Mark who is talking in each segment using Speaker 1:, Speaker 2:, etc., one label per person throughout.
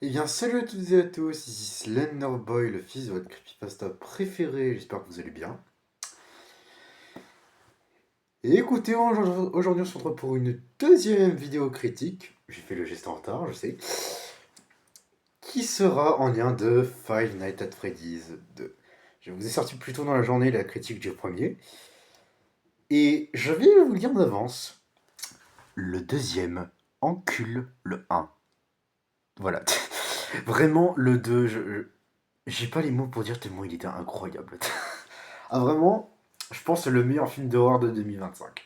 Speaker 1: Eh bien, salut à toutes et à tous, ici Slenderboy, le fils de votre creepypasta préféré, j'espère que vous allez bien. Et écoutez, aujourd'hui on se retrouve pour une deuxième vidéo critique, j'ai fait le geste en retard, je sais, qui sera en lien de Five Nights at Freddy's 2. Je vous ai sorti plus tôt dans la journée la critique du premier, et je vais vous le dire d'avance, le deuxième encule le un. Voilà, vraiment le 2, j'ai pas les mots pour dire tellement il était incroyable. Ah vraiment, je pense que c'est le meilleur film d'horreur de 2025.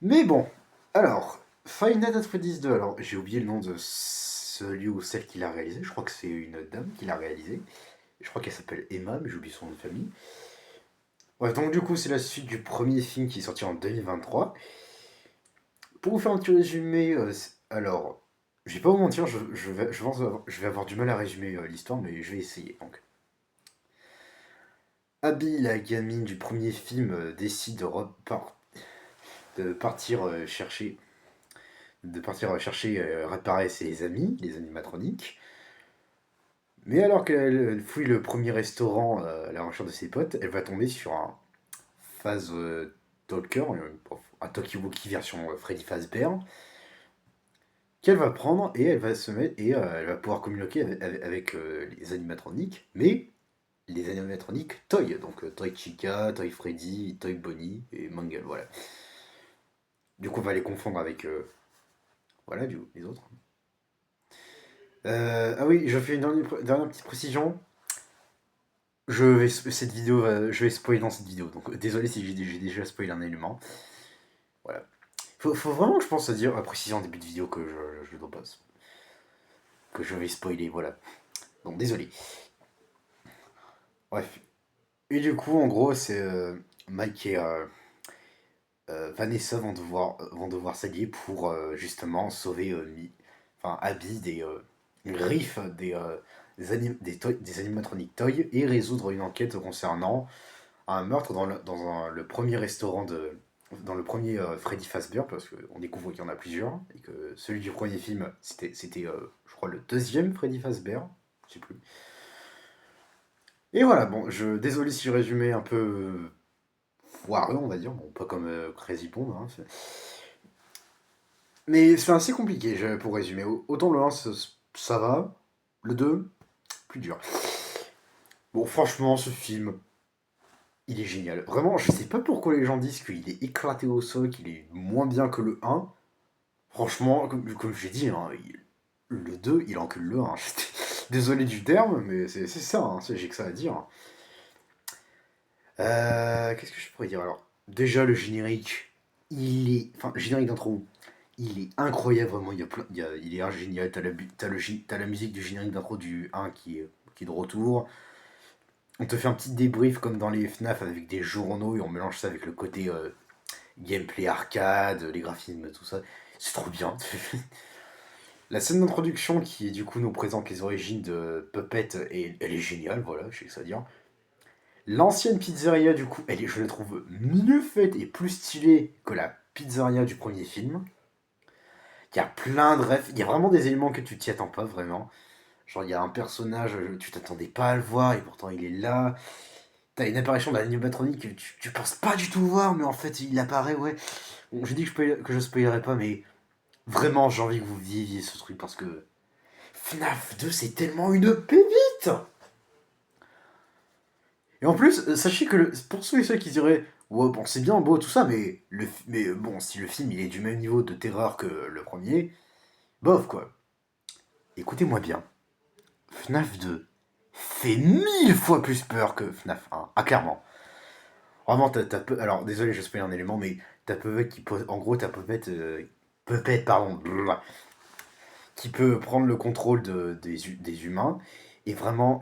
Speaker 1: Mais bon, alors, Five Nights at Freddy's 2, alors j'ai oublié le nom de celui ou celle qui l'a réalisé, je crois que c'est une dame qui l'a réalisé, je crois qu'elle s'appelle Emma, mais j'oublie son nom de famille. Ouais, donc du coup c'est la suite du premier film qui est sorti en 2023. Pour vous faire un petit résumé, alors, je vais pas vous mentir, je vais avoir du mal à résumer l'histoire, mais je vais essayer. Donc, Abby, la gamine du premier film, décide de partir chercher réparer ses amis, les animatroniques. Mais alors qu'elle fouille le premier restaurant à la recherche de ses potes, elle va tomber sur un phase talker, un talkie-walkie version Freddy Fazbear, qu'elle va prendre et elle va se mettre et elle va pouvoir communiquer avec les animatroniques, mais les animatroniques Toy, donc Toy Chica, Toy Freddy, Toy Bonnie et Mangle, voilà. Du coup, on va les confondre avec voilà, les autres. Ah oui, je fais une dernière petite précision. Je vais spoiler dans cette vidéo. Donc désolé si j'ai déjà spoilé un élément. Voilà. Faut vraiment que je pense à préciser en début de vidéo que je dois pas, que je vais spoiler. Voilà. Donc désolé. Bref. Et du coup, en gros, c'est Mike et Vanessa vont devoir s'allier pour justement sauver enfin Abby des griffes des animatroniques Toy et résoudre une enquête concernant un meurtre le premier restaurant dans le premier Freddy Fazbear, parce qu'on découvre qu'il y en a plusieurs, et que celui du premier film, je crois, le deuxième Freddy Fazbear, je sais plus. Et voilà, bon, désolé si je résumais un peu foireux, on va dire, bon, pas comme Crazy Pond, hein, mais c'est assez compliqué pour résumer. Autant le 1, ça va, le 2, plus dur. Bon, franchement, ce film, il est génial. Vraiment, je sais pas pourquoi les gens disent qu'il est éclaté au sol, qu'il est moins bien que le un. Franchement, comme j'ai dit, hein, le 2, il encule le un. Désolé du terme, mais c'est ça, hein, j'ai que ça à dire. Qu'est-ce que je pourrais dire alors? Déjà, le générique, enfin, le générique d'intro, il est incroyable, vraiment. Il est génial. T'as la musique du générique d'intro du un qui est de retour. On te fait un petit débrief comme dans les FNAF avec des journaux et on mélange ça avec le côté gameplay arcade, les graphismes, tout ça. C'est trop bien. La scène d'introduction qui du coup nous présente les origines de Puppet, elle est géniale, voilà, je sais que ça dire. L'ancienne pizzeria du coup, je la trouve mieux faite et plus stylée que la pizzeria du premier film. Il y a plein de refs, il y a vraiment des éléments que tu t'y attends pas vraiment. Genre il y a un personnage, tu t'attendais pas à le voir et pourtant il est là. T'as une apparition d'un animatronique que tu penses pas du tout voir, mais en fait il apparaît, ouais. Bon, je dis que je spoilerai pas, mais vraiment j'ai envie que vous viviez ce truc parce que FNAF 2 c'est tellement une pépite. Et en plus, sachez que pour ceux et ceux qui diraient ouais bon c'est bien beau tout ça, mais bon si le film il est du même niveau de terreur que le premier, bof quoi. Écoutez-moi bien, FNAF 2 fait 1000 fois plus peur que FNAF 1. Ah clairement. Vraiment alors désolé je spoil un élément, mais t'as Puppet qui pose, en gros t'as Puppet pardon, qui peut prendre le contrôle des humains. Et vraiment,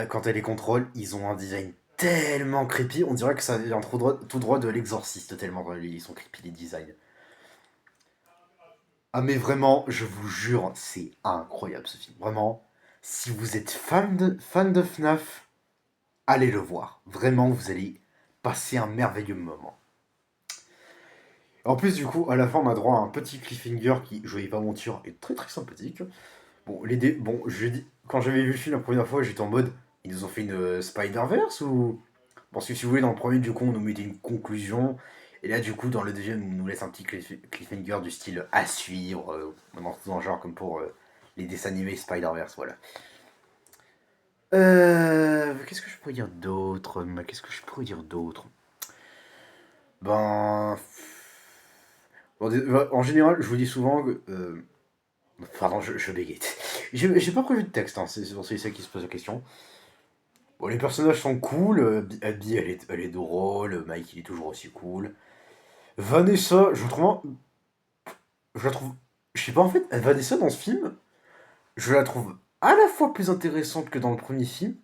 Speaker 1: quand elle les contrôle, ils ont un design tellement creepy, on dirait que ça vient tout droit de l'exorciste, tellement ils sont creepy les designs. Ah mais vraiment, je vous jure, c'est incroyable ce film. Vraiment, si vous êtes fan de FNAF, allez le voir. Vraiment, vous allez passer un merveilleux moment. En plus, du coup, à la fin, on a droit à un petit cliffhanger qui, je vais pas mentir, est très très sympathique. Bon, bon, quand j'avais vu le film la première fois, j'étais en mode, ils nous ont fait une Spider-Verse ou... Parce que si vous voulez, dans le premier, du coup, on nous mettait une conclusion. Et là, du coup, dans le deuxième, on nous laisse un petit cliffhanger du style à suivre, dans un genre comme pour les dessins animés Spider-Verse, voilà. Qu'est-ce que je pourrais dire d'autre? Qu'est-ce que je pourrais dire d'autre? Ben... En général, je vous dis souvent que... pardon, je bégaye. J'ai pas prévu de texte, hein, c'est ça qui se pose la question. Bon, les personnages sont cool, Abby elle est drôle, Mike il est toujours aussi cool. Vanessa, je la trouve, je sais pas en fait, Vanessa dans ce film, je la trouve à la fois plus intéressante que dans le premier film,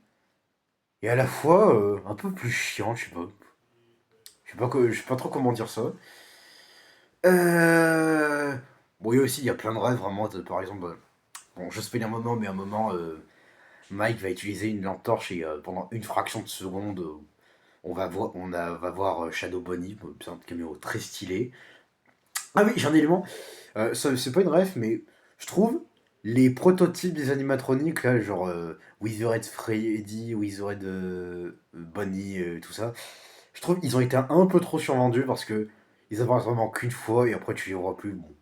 Speaker 1: et à la fois un peu plus chiante, je sais pas. Je sais pas trop comment dire ça. Euh... Bon, il y a plein de rêves vraiment, par exemple, bon, je spoil un moment, mais un moment, Mike va utiliser une lampe torche et pendant une fraction de seconde, va voir Shadow Bunny, c'est un caméo très stylé. Ah oui, j'ai un élément. C'est pas une ref, mais je trouve les prototypes des animatroniques, là, genre Wizard Freddy, Wizard Bonnie, tout ça, je trouve ils ont été un peu trop survendus parce que ils apparaissent vraiment qu'une fois et après tu les vois plus. Bon.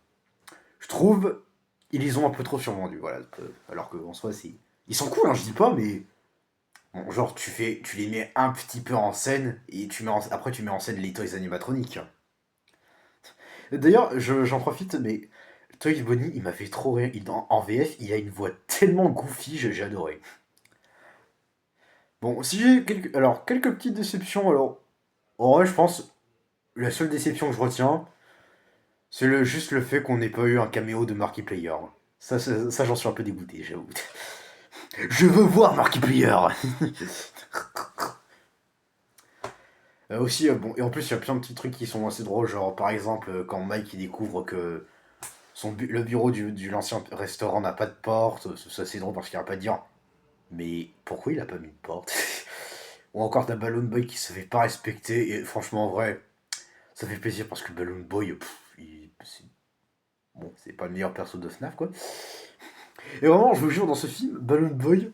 Speaker 1: Je trouve ils les ont un peu trop survendus, voilà. Alors qu'en soi, ils sont cool, hein, je dis pas, mais bon, genre tu les mets un petit peu en scène et après tu mets en scène les toys animatroniques. D'ailleurs, j'en profite, mais Toy Bonnie, il m'a fait trop rire. En VF, il a une voix tellement goofy, j'ai adoré. Bon, si j'ai quelques petites déceptions, alors, en vrai, je pense, la seule déception que je retiens, c'est juste le fait qu'on n'ait pas eu un caméo de Markiplier. Ça, j'en suis un peu dégoûté, j'avoue. Je veux voir Markiplier. Aussi, bon, et en plus, il y a plein de petits trucs qui sont assez drôles, genre, par exemple, quand Mike il découvre que le bureau du l'ancien restaurant n'a pas de porte, ça c'est drôle parce qu'il n'y a pas de dire. Mais pourquoi il a pas mis de porte? Ou encore t'as Balloon Boy qui se fait pas respecter, et franchement en vrai, ça fait plaisir parce que Balloon Boy, bon, c'est pas le meilleur perso de FNAF quoi. Et vraiment, je vous jure, dans ce film, Balloon Boy,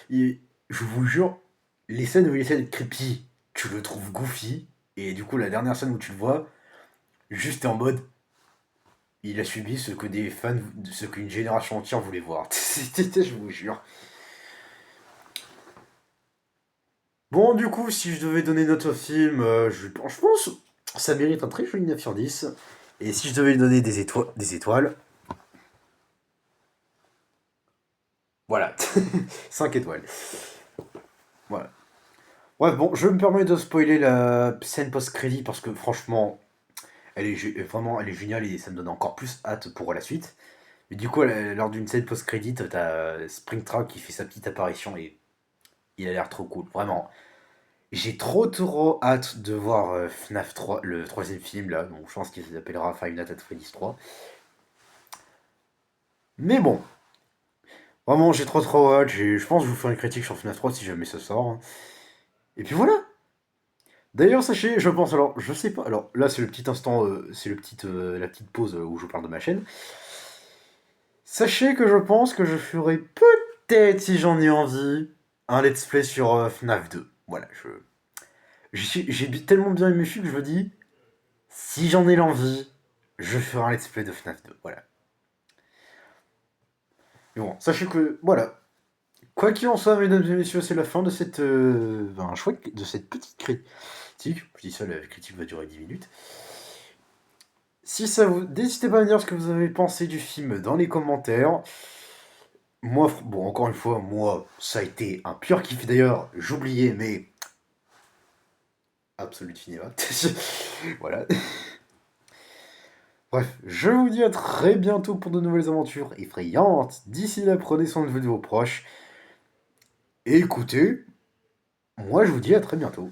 Speaker 1: je vous jure, les scènes où il essaie d'être creepy, tu le trouves goofy, et du coup la dernière scène où tu le vois, juste en mode, il a subi ce que des fans, ce qu'une génération entière voulait voir. Je vous jure. Bon, du coup, si je devais donner note au film, je pense ça mérite un très joli 9 sur 10. Et si je devais lui donner des étoiles, voilà, 5 étoiles. Voilà. Bref, bon, je me permets de spoiler la scène post-crédit parce que franchement, vraiment, elle est géniale et ça me donne encore plus hâte pour la suite. Mais du coup, lors d'une scène post-crédit, t'as Springtrap qui fait sa petite apparition et il a l'air trop cool, vraiment. J'ai trop hâte de voir FNAF 3, le troisième film là, donc je pense qu'il s'appellera Five Nights at Freddy's 3. Mais bon, vraiment j'ai trop hâte, je pense que je vous ferai une critique sur FNAF 3 si jamais ça sort. Hein. Et puis voilà. D'ailleurs sachez, je pense, alors je sais pas, alors là c'est le petit instant, c'est la petite pause où je parle de ma chaîne. Sachez que je pense que je ferai peut-être, si j'en ai envie, un let's play sur FNAF 2. Voilà, j'ai tellement bien aimé le film que je me dis, si j'en ai l'envie, je ferai un let's play de FNAF 2. Voilà. Mais bon, sachez que, voilà. Quoi qu'il en soit, mesdames et messieurs, c'est la fin de cette, de cette petite critique. Je dis ça, la critique va durer 10 minutes. Si ça vous... N'hésitez pas à me dire ce que vous avez pensé du film dans les commentaires. Moi, bon, encore une fois, moi, ça a été un pur kiff. D'ailleurs, j'oubliais, mais... Absolute cinéma. Voilà. Bref, je vous dis à très bientôt pour de nouvelles aventures effrayantes. D'ici là, prenez soin de vous et de vos proches. Et écoutez, moi je vous dis à très bientôt.